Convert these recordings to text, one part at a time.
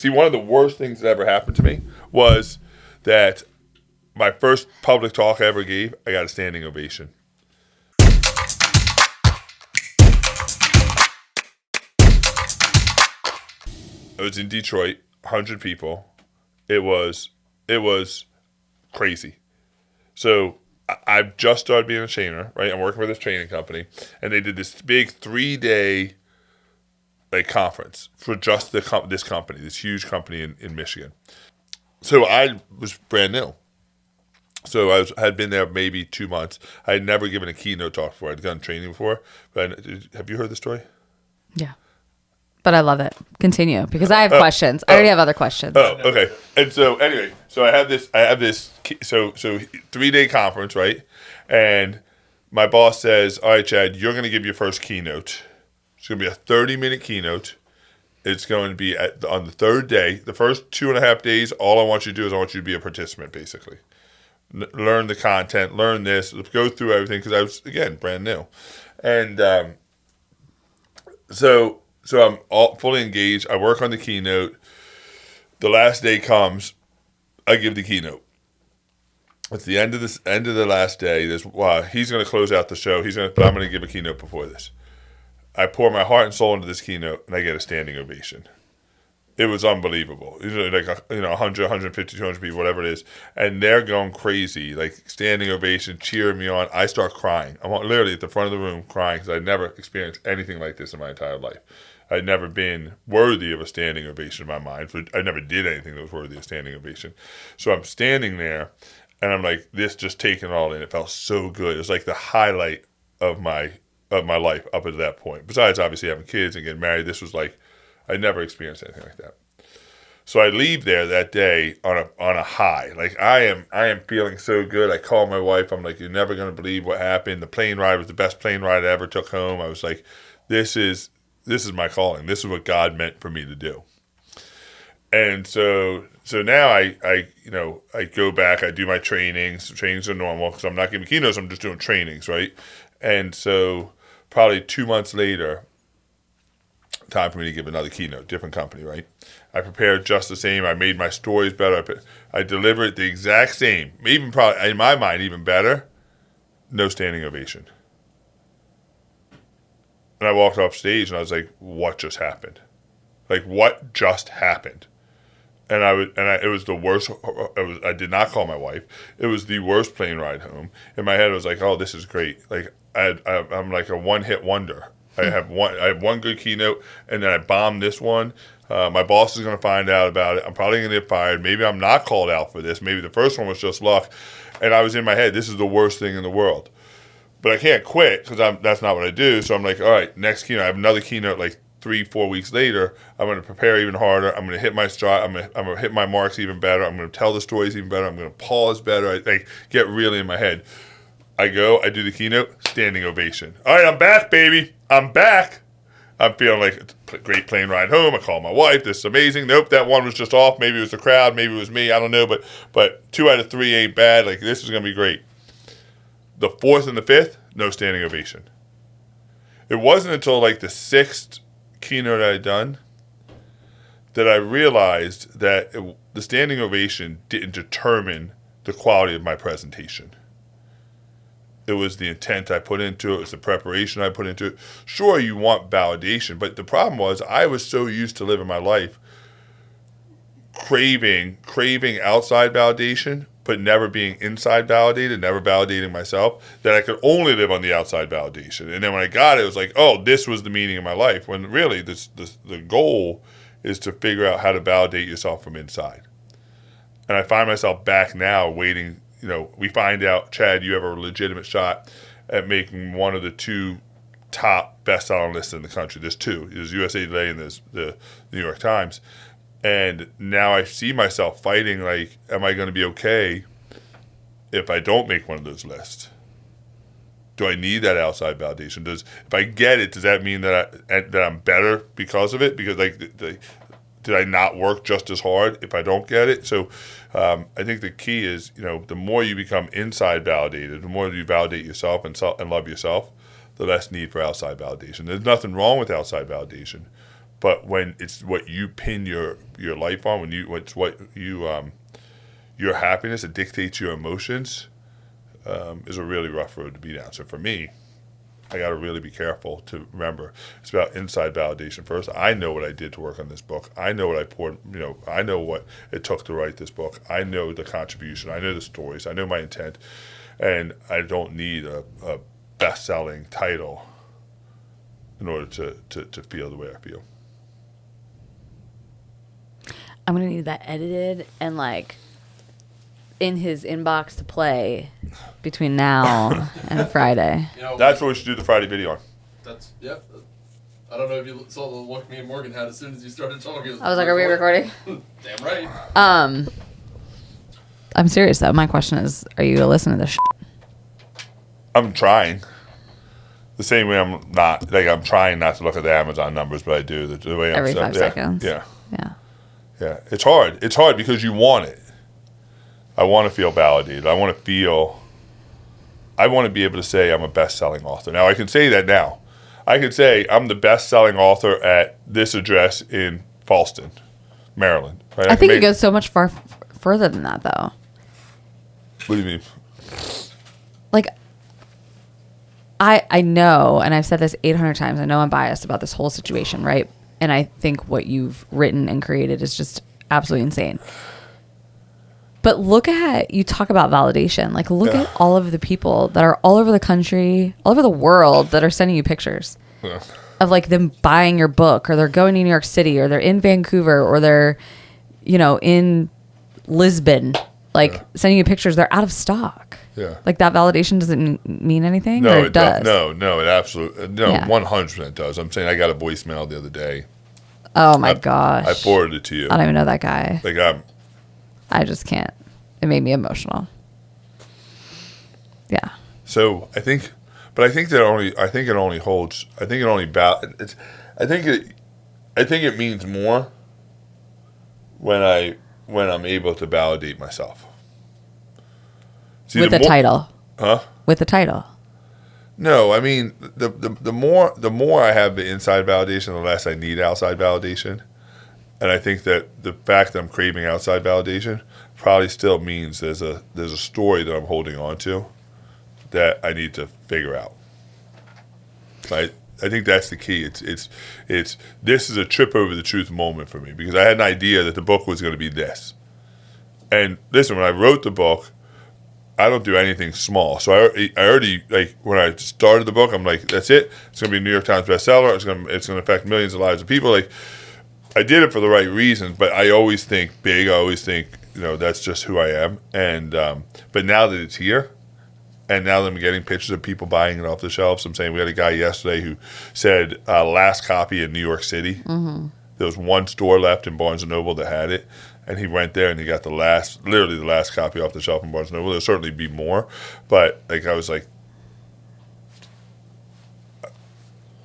See, one of the worst things that ever happened to me was that my first public talk I ever gave, I got a standing ovation. I was in Detroit, 100 people. It was it was crazy. So I've just started being a trainer, right? I'm working for this training company, and they did this big 3 day conference for just this company, this huge company in Michigan. So I was brand new. So had been there maybe 2 months. I had never given a keynote talk before. I'd done training before. But have you heard the story? Yeah. But I love it. Continue because I have questions. I already have other questions. Oh, okay. And so anyway, so I have this. So 3 day conference, right? And my boss says, "All right, Chad, you're going to give your first keynote. It's going to be a 30-minute keynote. It's going to be on the third day. The first 2.5 days, all I want you to do is I want you to be a participant, basically. Learn the content, learn this, go through everything because I was again brand new, and so I'm all fully engaged. I work on the keynote. The last day comes, I give the keynote. At the end of the last day, he's going to close out the show. But I'm going to give a keynote before this. I pour my heart and soul into this keynote, and I get a standing ovation. It was unbelievable. Usually 100, 150, 200 people, whatever it is. And they're going crazy, like standing ovation, cheering me on. I start crying. I'm literally at the front of the room crying because I'd never experienced anything like this in my entire life. I'd never been worthy of a standing ovation in my mind. I never did anything that was worthy of a standing ovation. So I'm standing there, and I'm like, this just taking it all in. It felt so good. It was like the highlight of my life up to that point. Besides, obviously, having kids and getting married, this was like, I never experienced anything like that. So I leave there that day on a high. Like I am feeling so good. I call my wife. I'm like, you're never gonna believe what happened. The plane ride was the best plane ride I ever took home. I was like, this is my calling. This is what God meant for me to do. And so now I go back. I do my trainings. Trainings are normal because I'm not giving keynotes. I'm just doing trainings, right? And so probably 2 months later, time for me to give another keynote, different company, right? I prepared just the same. I made my stories better. I delivered the exact same, even probably in my mind even better. No standing ovation. And I walked off stage and I was like, "What just happened? Like what just happened?" And it was the worst. I did not call my wife. It was the worst plane ride home. In my head, I was like, "Oh, this is great." Like I'm like a one-hit wonder. I have one good keynote, and then I bombed this one. My boss is going to find out about it. I'm probably going to get fired. Maybe I'm not called out for this. Maybe the first one was just luck. And I was in my head, this is the worst thing in the world. But I can't quit because that's not what I do. So I'm like, all right, next keynote. I have another keynote like 3-4 weeks later. I'm going to prepare even harder. I'm going to hit my stride. I'm going to hit my marks even better. I'm going to tell the stories even better. I'm going to pause better. I get really in my head. I do the keynote, standing ovation. All right, I'm back, baby. I'm back. I'm feeling like a great plane ride home. I call my wife. This is amazing. Nope, that one was just off. Maybe it was the crowd. Maybe it was me. I don't know. But 2 out of 3 ain't bad. Like this is gonna be great. The 4th and the 5th, no standing ovation. It wasn't until like the 6th keynote I had done that I realized that the standing ovation didn't determine the quality of my presentation. It was the intent I put into it. It was the preparation I put into it. Sure, you want validation, but the problem was I was so used to living my life craving outside validation, but never being inside validated, never validating myself, that I could only live on the outside validation. And then when I got it, it was like, oh, this was the meaning of my life. When really the goal is to figure out how to validate yourself from inside. And I find myself back now waiting. We find out, Chad, you have a legitimate shot at making one of the 2 top best-selling lists in the country. There's 2. There's USA Today and there's the New York Times. And now I see myself fighting, like, am I going to be okay if I don't make one of those lists? Do I need that outside validation? If I get it, does that mean that I'm better because of it? Because, did I not work just as hard if I don't get it? So I think the key is, the more you become inside validated, the more you validate yourself and love yourself, the less need for outside validation. There's nothing wrong with outside validation, But when it's what you pin your life on, your happiness that dictates your emotions, is a really rough road to be down. So for me, I got to really be careful to remember it's about inside validation first. I know what I did to work on this book. I know what I poured, I know what it took to write this book. I know the contribution. I know the stories. I know my intent. And I don't need a best-selling title in order to feel the way I feel. I'm going to need that edited and like in his inbox to play between now and Friday. That's what we should do the Friday video on. That's, yep. I don't know if you saw the look me and Morgan had as soon as you started talking. I was like, are we recording? Damn right. I'm serious though. My question is, are you going to listen to this shit? I'm trying. The same way I'm not, like I'm trying not to look at the Amazon numbers, but I do. The way Every I'm 5 seconds. Yeah. Yeah. Yeah. It's hard. It's hard because you want it. I want to feel validated. I want to be able to say I'm a best-selling author. Now, I can say that now. I can say I'm the best-selling author at this address in Falston, Maryland. Right? I think it goes so much further than that, though. What do you mean? Like, I know, and I've said this 800 times, I know I'm biased about this whole situation, right? And I think what you've written and created is just absolutely insane. But look at, you talk about validation. Like, look at all of the people that are all over the country, all over the world that are sending you pictures of, like, them buying your book, or they're going to New York City, or they're in Vancouver, or they're, in Lisbon, like, sending you pictures. They're out of stock. Yeah. Like, that validation doesn't mean anything? No, or it does. No, it absolutely, 100% does. I'm saying I got a voicemail the other day. Oh, my gosh. I forwarded it to you. I don't even know that guy. Like, I just can't. It made me emotional. Yeah. So I think it means more when I'm able to validate myself. See, with the title. Huh? With the title. No, I mean the more I have the inside validation, the less I need outside validation. And I think that the fact that I'm craving outside validation probably still means there's a story that I'm holding on to that I need to figure out. Right? I think that's the key. It's this is a trip over the truth moment for me, because I had an idea that the book was going to be this. And listen, when I wrote the book, I don't do anything small. So I already, like, when I started the book, I'm like, that's it. It's going to be a New York Times bestseller. It's going to affect millions of lives of people. Like, I did it for the right reasons, but I always think big. I always think, that's just who I am. And but now that it's here, and now that I'm getting pictures of people buying it off the shelves, I'm saying we had a guy yesterday who said last copy in New York City. Mm-hmm. There was one store left in Barnes & Noble that had it, and he went there and he got literally the last copy off the shelf in Barnes & Noble. There'll certainly be more, but like I was like,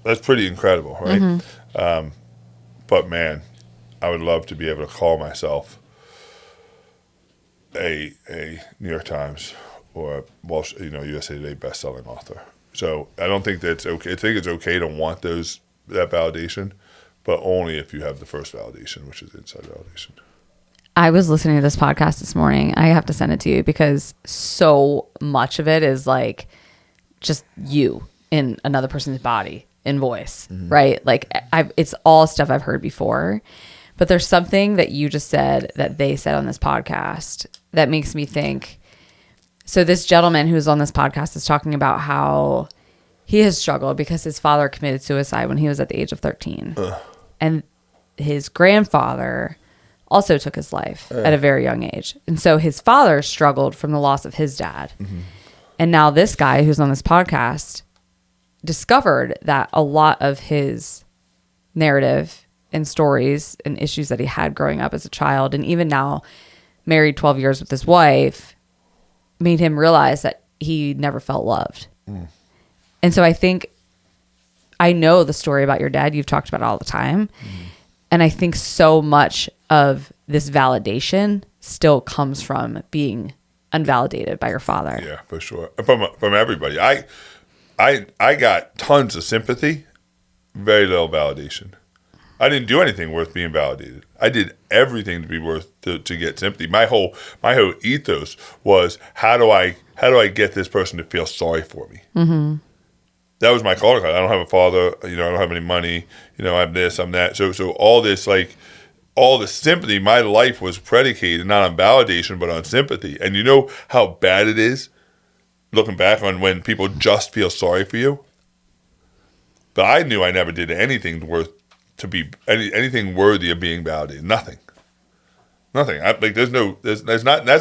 that's pretty incredible, right? Mm-hmm. But man, I would love to be able to call myself a New York Times or USA Today best-selling author. So I don't think that's okay. I think it's okay to want that validation, but only if you have the first validation, which is inside validation. I was listening to this podcast this morning. I have to send it to you because so much of it is like just you in another person's body and voice, mm-hmm. right? Like it's all stuff I've heard before, but there's something that you just said that they said on this podcast that makes me think. So this gentleman who's on this podcast is talking about how he has struggled because his father committed suicide when he was at the age of 13. And his grandfather also took his life at a very young age. And so his father struggled from the loss of his dad. Mm-hmm. And now this guy who's on this podcast discovered that a lot of his narrative and stories and issues that he had growing up as a child, and even now married 12 years with his wife, made him realize that he never felt loved. And so I know the story about your dad. You've talked about it all the time. And I think so much of this validation still comes from being unvalidated by your father. Yeah, for sure. From everybody. I got tons of sympathy, very little validation. I didn't do anything worth being validated. I did everything to be worth to get sympathy. My whole ethos was how do I get this person to feel sorry for me? Mm-hmm. That was my calling card. I don't have a father. I don't have any money. I have this. I'm that. So all this all the sympathy. My life was predicated not on validation but on sympathy. And you know how bad it is looking back on when people just feel sorry for you. But I knew I never did anything worth to be anything worthy of being validated. Nothing. That's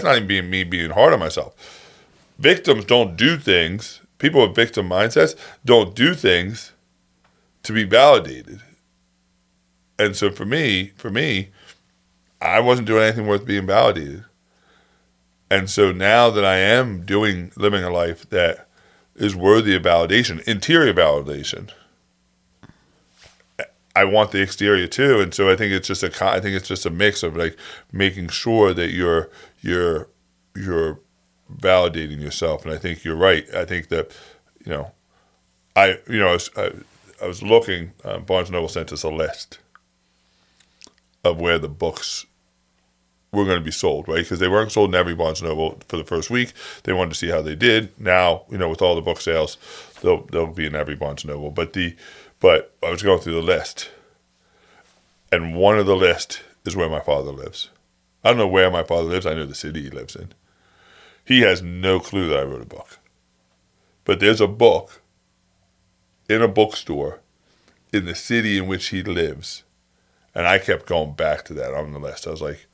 not even being hard on myself. Victims don't do things. People with victim mindsets don't do things to be validated. And so for me, I wasn't doing anything worth being validated. And so now that I am living a life that is worthy of validation, interior validation, I want the exterior too. And so I think it's just a mix of like making sure that you're validating yourself. And I think you're right. I think that, I was looking, Barnes & Noble sent us a list of where the books were going to be sold, right? Because they weren't sold in every Barnes & Noble for the first week. They wanted to see how they did. Now, with all the book sales, they'll be in every Barnes & Noble. But I was going through the list, and one of the list is where my father lives. I don't know where my father lives. I know the city he lives in. He has no clue that I wrote a book. But there's a book in a bookstore in the city in which he lives. And I kept going back to that on the list. I was like,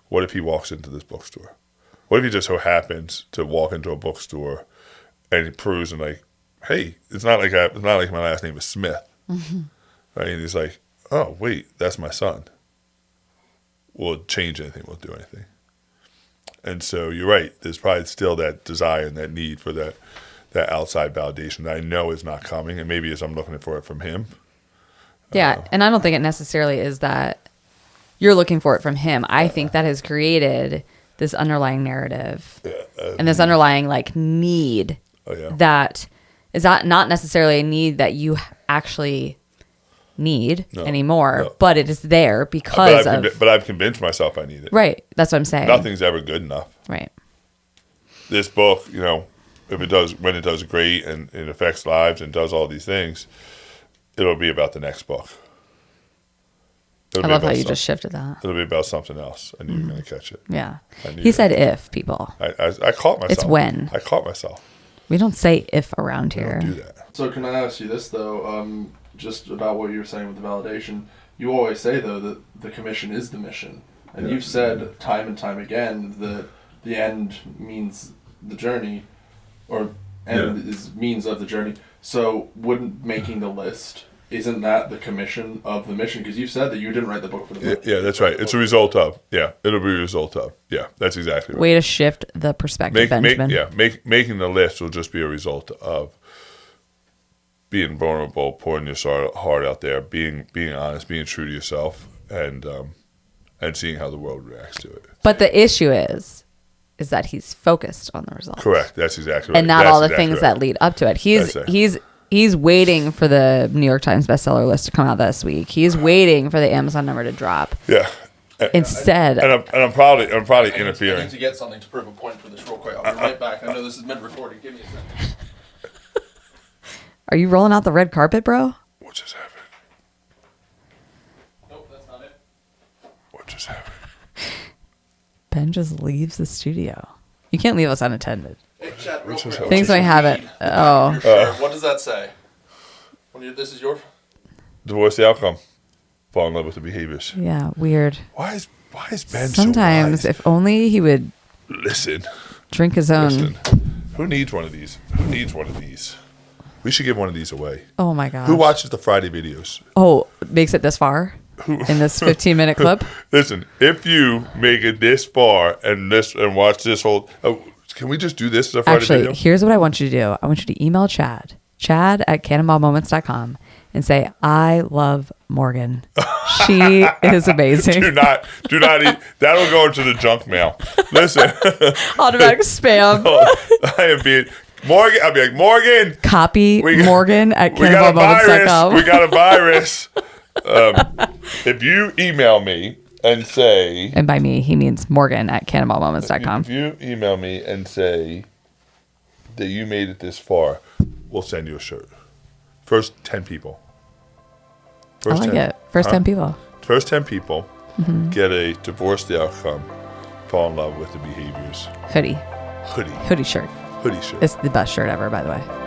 what if he walks into this bookstore? What if he just so happens to walk into a bookstore and he proves and like, hey, it's not like my last name is Smith. Mm-hmm. Right? And he's like, oh, wait, that's my son. Will it change anything? Will it do anything? And so you're right. There's probably still that desire and that need for that outside validation that I know is not coming. And maybe as I'm looking for it from him. Yeah. And I don't think it necessarily is that you're looking for it from him. I think that has created this underlying narrative and this underlying need that is not necessarily a need that you actually need anymore, but it is there because but I've convinced myself I need it. Right. That's what I'm saying. Nothing's ever good enough. Right. This book, when it does great and it affects lives and does all these things, it'll be about the next book. I love how you just shifted that. It'll be about something else, and you're going to catch it. Yeah. He said if, people. I caught myself. It's when. I caught myself. We don't say if around here. We don't do that. So can I ask you this, though, just about what you were saying with the validation? You always say, though, that the commission is the mission. And you've said time and time again that the end means the journey, or end is means of the journey. So wouldn't making the list... Isn't that the commission of the mission? Because you've said that you didn't write the book for the money. Yeah, that's right. It's a result of. Yeah, it'll be a result of. Yeah, that's exactly right. Way to shift the perspective, Benjamin. Making the list will just be a result of being vulnerable, pouring your heart out there, being honest, being true to yourself, and seeing how the world reacts to it. But the issue is that he's focused on the results. Correct. That's exactly right. And not all the things that lead up to it. He's waiting for the New York Times bestseller list to come out this week. He's waiting for the Amazon number to drop. Yeah. Instead, I'm probably interfering. I need to get something to prove a point for this real quick. I'll be right back. I know this is mid-recording. Give me a second. Are you rolling out the red carpet, bro? What just happened? Nope, that's not it. What just happened? Ben just leaves the studio. You can't leave us unattended. Hey, Chad, real quick. Things might have it. Oh. What does that say? This is your... Divorce the outcome. Fall in love with the behaviors. Yeah, weird. Why is Ben Sometimes, so wise? if only he would listen, drink his own. Listen. Who needs one of these? We should give one of these away. Oh my god. Who watches the Friday videos? Oh, makes it this far? In this 15-minute clip? Listen, if you make it this far and watch this whole... can we just do this as a Friday video? Actually, here's what I want you to do. I want you to email Chad at cannonballmoments.com and say, I love Morgan. She is amazing. do not eat. That'll go into the junk mail. Listen. Automatic spam. I am being... Morgan, I'll be like, Morgan. Copy Morgan at cannonballmoments.com. We got a virus. If you email me and say, And by me, he means Morgan at cannonballmoments.com. if you email me and say that you made it this far, we'll send you a shirt. First 10 people. I like it. First 10 people. First 10 people get a divorce the outcome, fall in love with the behaviors. Hoodie Hoodie shirt. shirt. It's the best shirt ever, by the way.